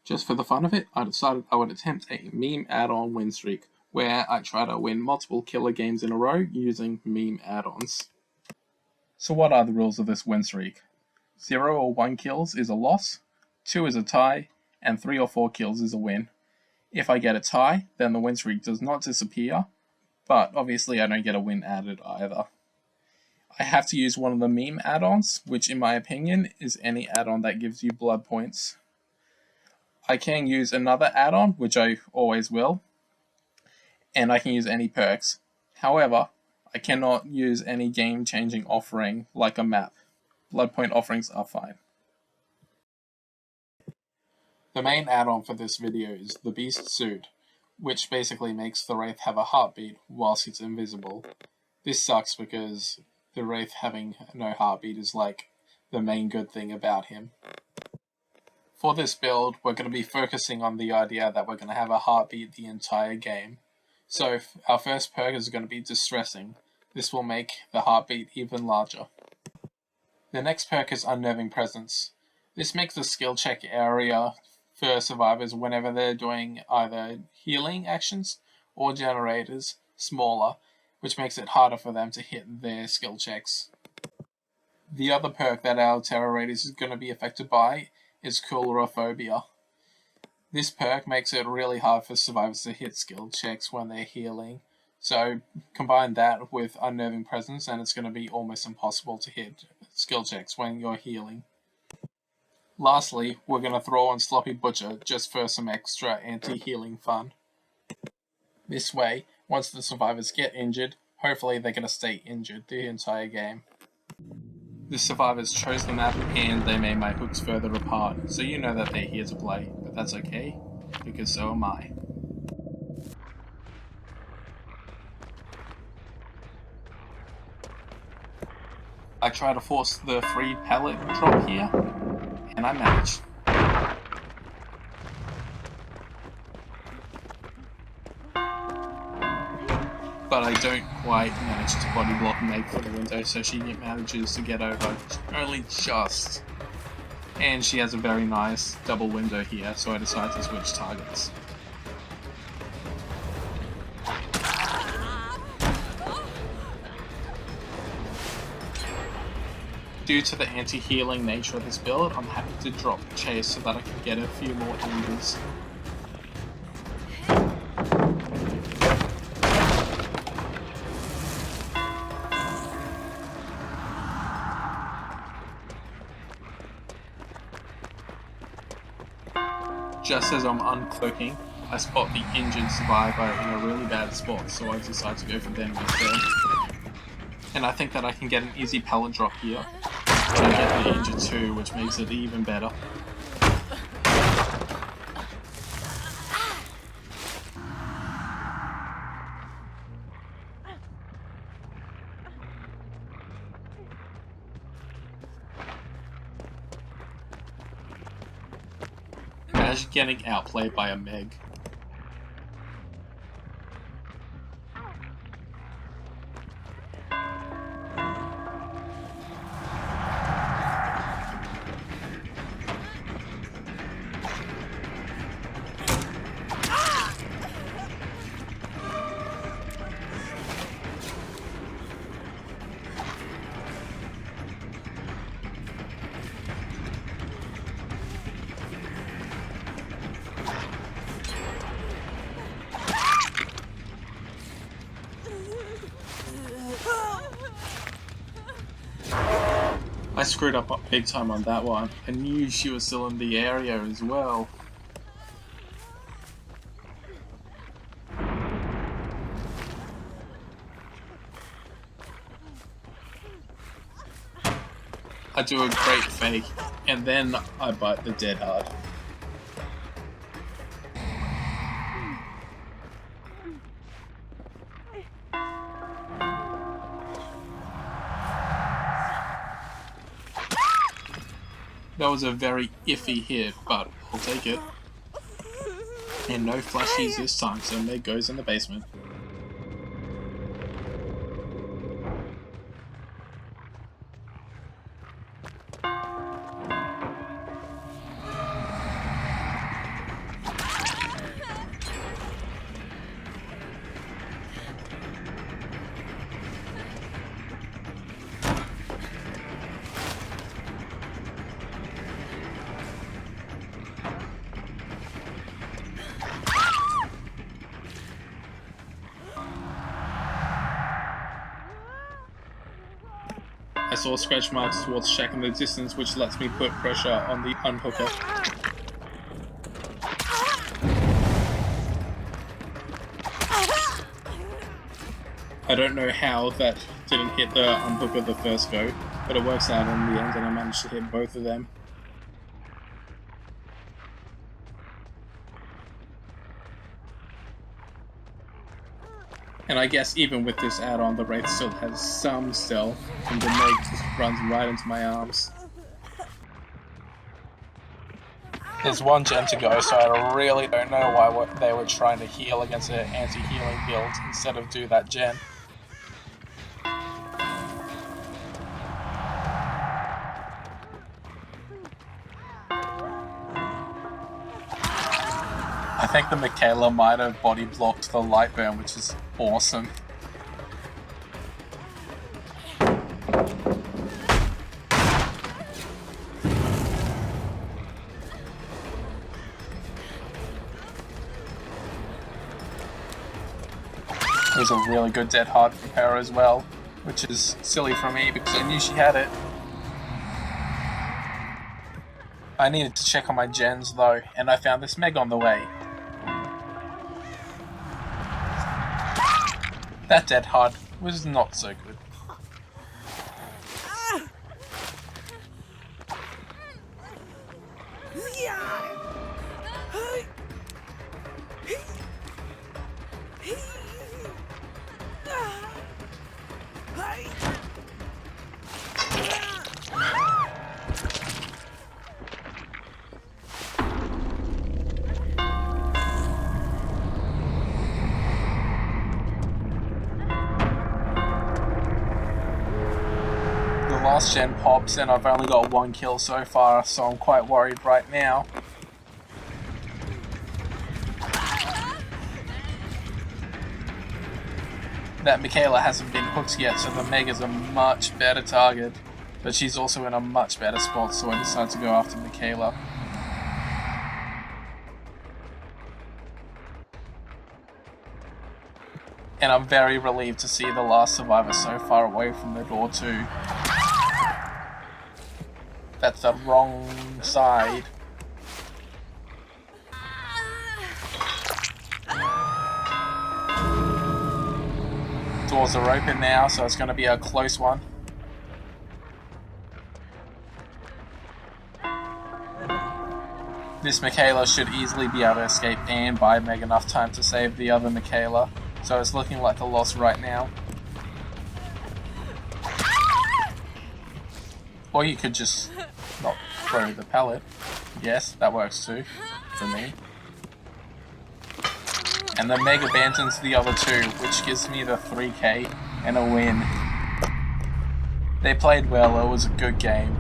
Just for the fun of it, I decided I would attempt a meme add-on win streak, where I try to win multiple killer games in a row using meme add-ons. So what are the rules of this win streak? 0 or 1 kills is a loss, 2 is a tie, and 3 or 4 kills is a win. If I get a tie, then the win streak does not disappear, but obviously I don't get a win added either. I have to use one of the meme add-ons, which in my opinion is any add-on that gives you blood points. I can use another add-on, which I always will, and I can use any perks. However, I cannot use any game-changing offering like a map. Blood point offerings are fine. The main add-on for this video is the Beast Suit, which basically makes the Wraith have a heartbeat whilst he's invisible. This sucks because the Wraith having no heartbeat is like the main good thing about him. For this build, we're going to be focusing on the idea that we're going to have a heartbeat the entire game. So our first perk is going to be Distressing. This will make the heartbeat even larger. The next perk is Unnerving Presence. This makes the skill check area for survivors whenever they're doing either healing actions or generators smaller, which makes it harder for them to hit their skill checks. The other perk that our terror rate is going to be affected by is Coulrophobia. This perk makes it really hard for survivors to hit skill checks when they're healing, so combine that with Unnerving Presence and it's going to be almost impossible to hit skill checks when you're healing. Lastly, we're going to throw on Sloppy Butcher just for some extra anti-healing fun. This way, once the survivors get injured, hopefully they're going to stay injured the entire game. The survivors chose the map and they made my hooks further apart, so you know that they're here to play, but that's okay, because so am I. I try to force the free pallet drop here, and I manage. But I don't quite manage to body block Meg for the window, so she manages to get over only just. And she has a very nice double window here, so I decide to switch targets. Due to the anti-healing nature of this build, I'm happy to drop Chase so that I can get a few more injuries. Just as I'm uncloaking, I spot the injured survivor in a really bad spot, so I decide to go for them instead. And I think that I can get an easy pallet drop here, and get the injured too, which makes it even better. Imagine getting outplayed by a Meg. I screwed up big time on that one. I knew she was still in the area as well. I do a great fake, and then I bite the dead hard. That was a very iffy hit, but I'll take it. And no flashies this time, so Meg goes in the basement. saw scratch marks towards Shaq in the distance, which lets me put pressure on the unhooker. I don't know how that didn't hit the unhooker the first go, but it works out in the end and I managed to hit both of them. And I guess even with this add-on, the Wraith still has some stealth, and the Meg just runs right into my arms. There's one gen to go, so I really don't know why they were trying to heal against an anti-healing build instead of do that gen. I think the Michaela might have body blocked the light burn, which is awesome. It was a really good dead hard from her as well, which is silly for me because I knew she had it. I needed to check on my gens though, and I found this Meg on the way. That dead hard was not so good. Last gen pops and I've only got 1 kill so far, so I'm quite worried right now. That Michaela hasn't been hooked yet, so the Meg is a much better target, but she's also in a much better spot, so I decided to go after Michaela. And I'm very relieved to see the last survivor so far away from the door too. That's the wrong side. Doors are open now, so it's going to be a close one. This Michaela should easily be able to escape and buy Meg enough time to save the other Michaela, so it's looking like a loss right now. Or you could just not throw the pallet. Yes, that works too, for me. And the Meg abandons the other two, which gives me the 3k and a win. They played well, it was a good game.